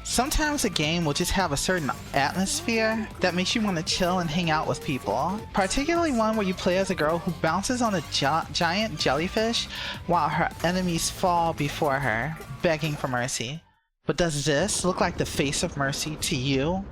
Sometimes a game will just have a certain atmosphere that makes you want to chill and hang out with people. Particularly one where you play as a girl who bounces on a giant jellyfish while her enemies fall before her, begging for mercy. But does this look like the face of mercy to you?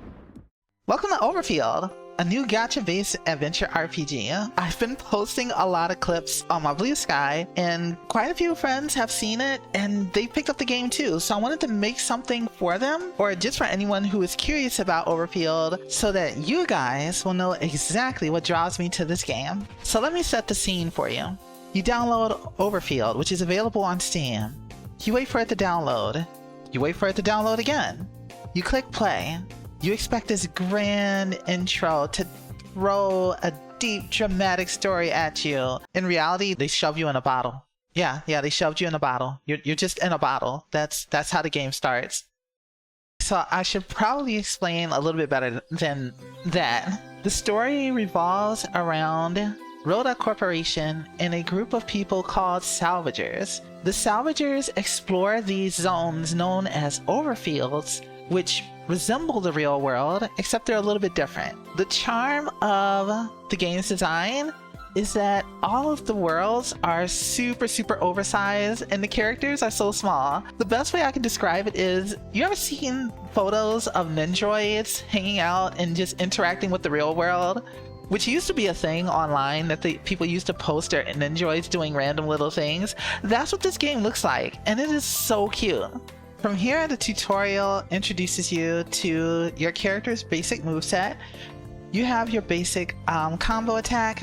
Welcome to Overfield, a new gacha-based adventure RPG. I've been posting a lot of clips on my Blue Sky, and quite a few friends have seen it, and they picked up the game too. So I wanted to make something for them, or just for anyone who is curious about Overfield, so that you guys will know exactly what draws me to this game. So let me set the scene for you. You download Overfield, which is available on Steam. You wait for it to download. You wait for it to download again. You click play. You expect this grand intro to throw a deep, dramatic story at you. In reality, they shove you in a bottle. Yeah, they shoved you in a bottle. You're just in a bottle. That's how the game starts. So I should probably explain a little bit better than that. The story revolves around Rhoda Corporation and a group of people called Salvagers. The Salvagers explore these zones known as Overfields, which resemble the real world, except they're a little bit different. The charm of the game's design is that all of the worlds are super oversized and the characters are so small. The best way I can describe it is, you ever seen photos of ninjoids hanging out and just interacting with the real world? Which used to be a thing online that people used to post their ninjoids doing random little things. That's what this game looks like, and it is so cute. From here, the tutorial introduces you to your character's basic moveset. You have your basic combo attack.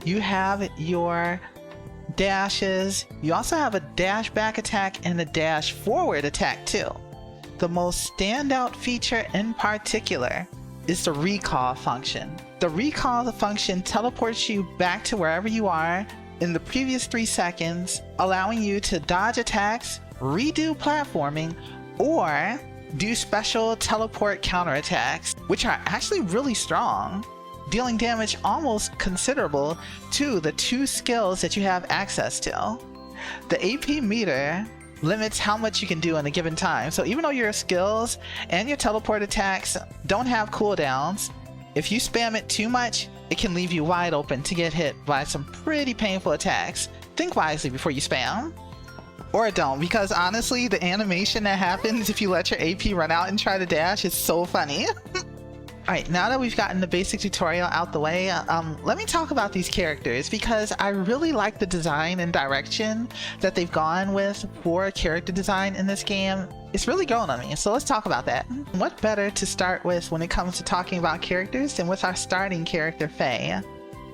You have your dashes. You also have a dash back attack and a dash forward attack too. The most standout feature in particular is the recall function. The recall function teleports you back to wherever you are in the previous 3 seconds, allowing you to dodge attacks, redo platforming, or do special teleport counterattacks, which are actually really strong, dealing damage almost considerable to the 2 skills that you have access to. The AP meter limits how much you can do in a given time, so even though your skills and your teleport attacks don't have cooldowns, if you spam it too much, it can leave you wide open to get hit by some pretty painful attacks. Think wisely before you spam. Or don't, because honestly, the animation that happens if you let your AP run out and try to dash is so funny. Alright, now that we've gotten the basic tutorial out the way, let me talk about these characters, because I really like the design and direction that they've gone with for character design in this game. It's really growing on me, so let's talk about that. What better to start with when it comes to talking about characters than with our starting character, Faye?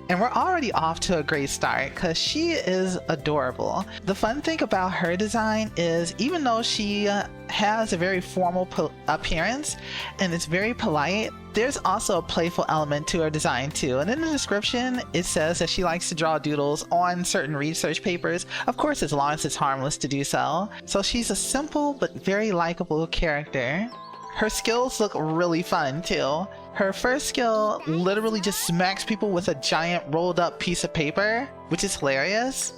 And we're already off to a great start because she is adorable. The fun thing about her design is, even though she has a very formal appearance and is very polite, there's also a playful element to her design too. And in the description, it says that she likes to draw doodles on certain research papers, of course as long as it's harmless to do so. So she's a simple but very likable character. Her skills look really fun too. Her first skill literally just smacks people with a giant rolled up piece of paper, which is hilarious.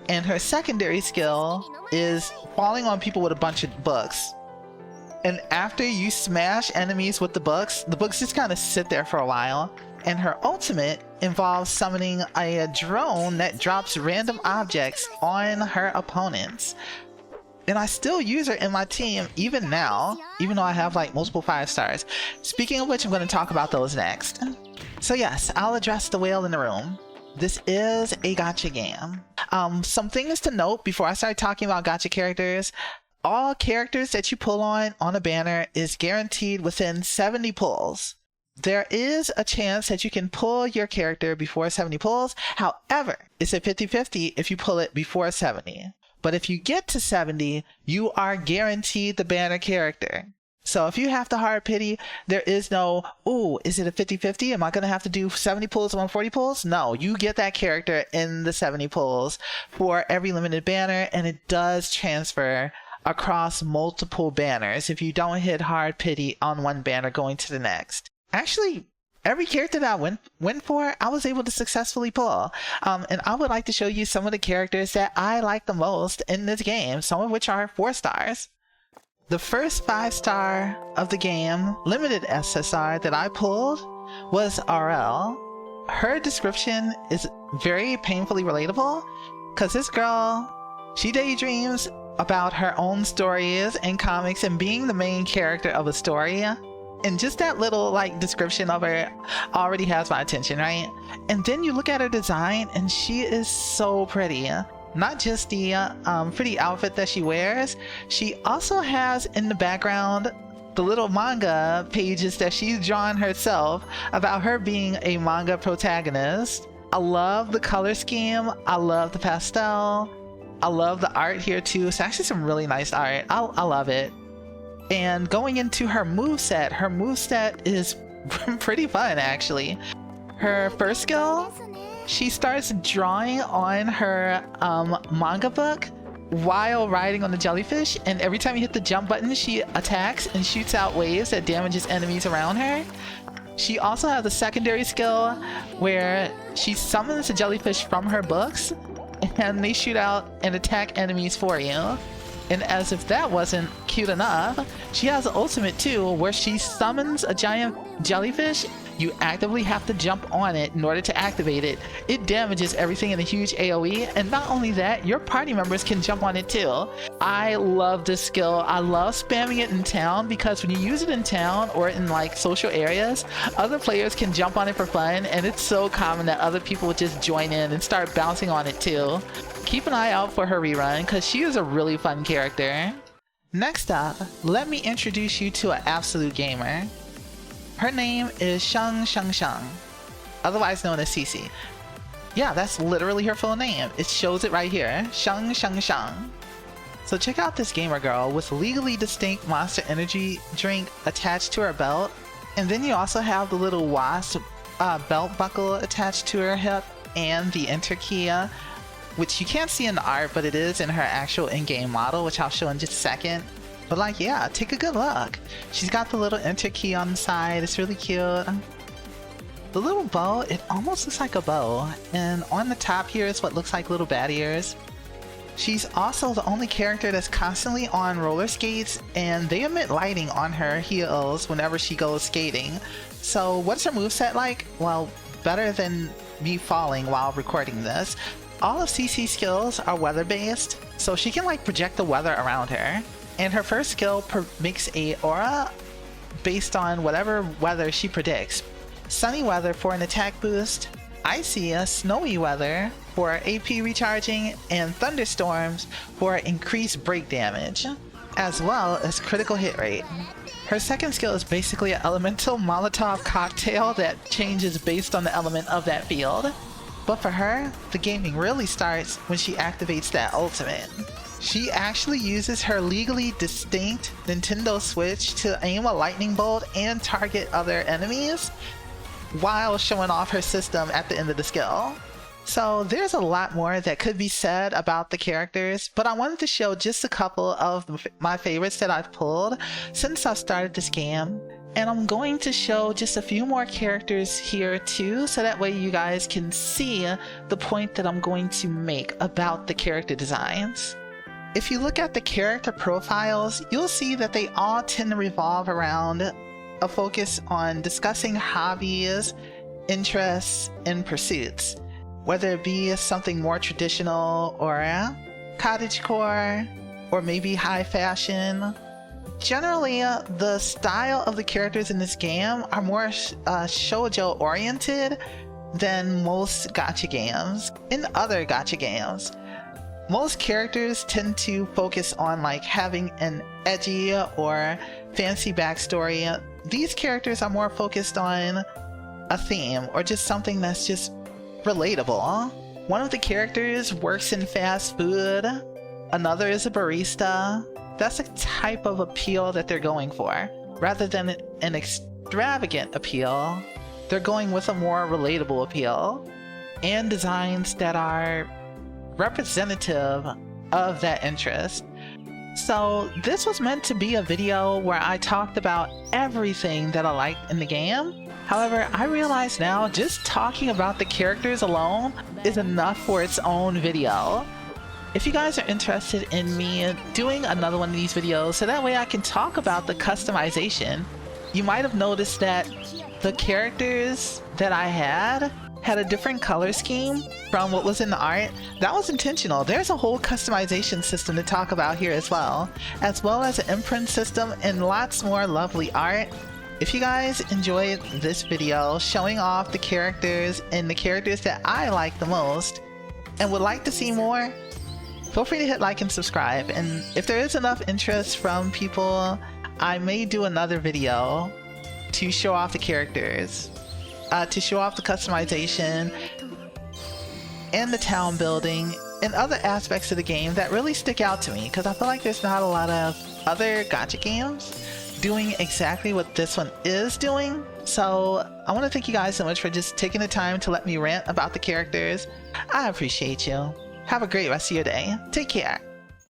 And her secondary skill is falling on people with a bunch of books. And after you smash enemies with the books just kind of sit there for a while. And her ultimate involves summoning a drone that drops random objects on her opponents. And I still use her in my team even now, even though I have like multiple 5 stars. Speaking of which, I'm going to talk about those next. So yes, I'll address the whale in the room. This is a gacha game. Some things to note before I start talking about gacha characters. All characters that you pull on a banner is guaranteed within 70 pulls. There is a chance that you can pull your character before 70 pulls. However, it's a 50-50 if you pull it before 70. But if you get to 70, you are guaranteed the banner character. So if you have the hard pity, there is no, ooh, is it a 50-50? Am I going to have to do 70 pulls and 140 pulls? No, you get that character in the 70 pulls for every limited banner, and it does transfer across multiple banners if you don't hit hard pity on one banner going to the next. Actually, every character that I went for, I was able to successfully pull. And I would like to show you some of the characters that I like the most in this game, some of which are 4 stars. The first 5-star of the game, limited SSR that I pulled was Aurele. Her description is very painfully relatable because this girl, she daydreams about her own stories and comics and being the main character of a story. And just that little like description of her already has my attention, right? And then you look at her design and she is so pretty. Not just the pretty outfit that she wears, she also has in the background the little manga pages that she's drawn herself about her being a manga protagonist. I love the color scheme. I love the pastel. I love the art here too. It's actually some really nice art. I love it. And going into her moveset is pretty fun actually. Her first skill, she starts drawing on her manga book while riding on the jellyfish, and every time you hit the jump button, she attacks and shoots out waves that damages enemies around her. She also has a secondary skill where she summons the jellyfish from her books, and they shoot out and attack enemies for you. And as if that wasn't cute enough, she has an ultimate too, where she summons a giant jellyfish. You actively have to jump on it in order to activate it. It damages everything in a huge AoE, and not only that, your party members can jump on it too. I love this skill. I love spamming it in town because when you use it in town or in like social areas, other players can jump on it for fun, and it's so common that other people would just join in and start bouncing on it too. Keep an eye out for her rerun because she is a really fun character. Next up, let me introduce you to an absolute gamer. Her name is Cheng C.C, otherwise known as C.C. Yeah, that's literally her full name. It shows it right here, Cheng C.C. So check out this gamer girl with legally distinct Monster Energy drink attached to her belt. And then you also have the little wasp belt buckle attached to her hip and the enter key, which you can't see in the art, but it is in her actual in-game model, which I'll show in just a second. But like, yeah, take a good look. She's got the little enter key on the side. It's really cute. The little bow, it almost looks like a bow. And on the top here is what looks like little bat ears. She's also the only character that's constantly on roller skates, and they emit lighting on her heels whenever she goes skating. So what's her moveset like? Well, better than me falling while recording this. All of CC's skills are weather-based, so she can like project the weather around her. And her first skill makes a aura based on whatever weather she predicts. Sunny weather for an attack boost, icy snowy weather for AP recharging, and thunderstorms for increased break damage, as well as critical hit rate. Her second skill is basically an elemental Molotov cocktail that changes based on the element of that field. But for her, the gaming really starts when she activates that ultimate. She actually uses her legally distinct Nintendo Switch to aim a lightning bolt and target other enemies while showing off her system at the end of the skill. So there's a lot more that could be said about the characters, but I wanted to show just a couple of my favorites that I've pulled since I started this game. And I'm going to show just a few more characters here too, so that way you guys can see the point that I'm going to make about the character designs. If you look at the character profiles, you'll see that they all tend to revolve around a focus on discussing hobbies, interests, and pursuits, whether it be something more traditional or cottagecore, or maybe high fashion. Generally, the style of the characters in this game are more shoujo oriented than most gacha games. In other gacha games, most characters tend to focus on like having an edgy or fancy backstory. These characters are more focused on a theme or just something that's just relatable. One of the characters works in fast food, another is a barista. That's a type of appeal that they're going for. Rather than an extravagant appeal, they're going with a more relatable appeal and designs that are representative of that interest. So this was meant to be a video where I talked about everything that I liked in the game. However, I realize now just talking about the characters alone is enough for its own video. If you guys are interested in me doing another one of these videos so that way I can talk about the customization, you might have noticed that the characters that I had a different color scheme from what was in the art. That was intentional. There's a whole customization system to talk about here as well as an imprint system and lots more lovely art. If you guys enjoyed this video showing off the characters and the characters that I like the most and would like to see more, feel free to hit like and subscribe. And if there is enough interest from people, I may do another video to show off the characters, to show off the customization and the town building and other aspects of the game that really stick out to me, because I feel like there's not a lot of other gacha games doing exactly what this one is doing. So I want to thank you guys so much for just taking the time to let me rant about the characters. I appreciate you. Have a great rest of your day. Take care.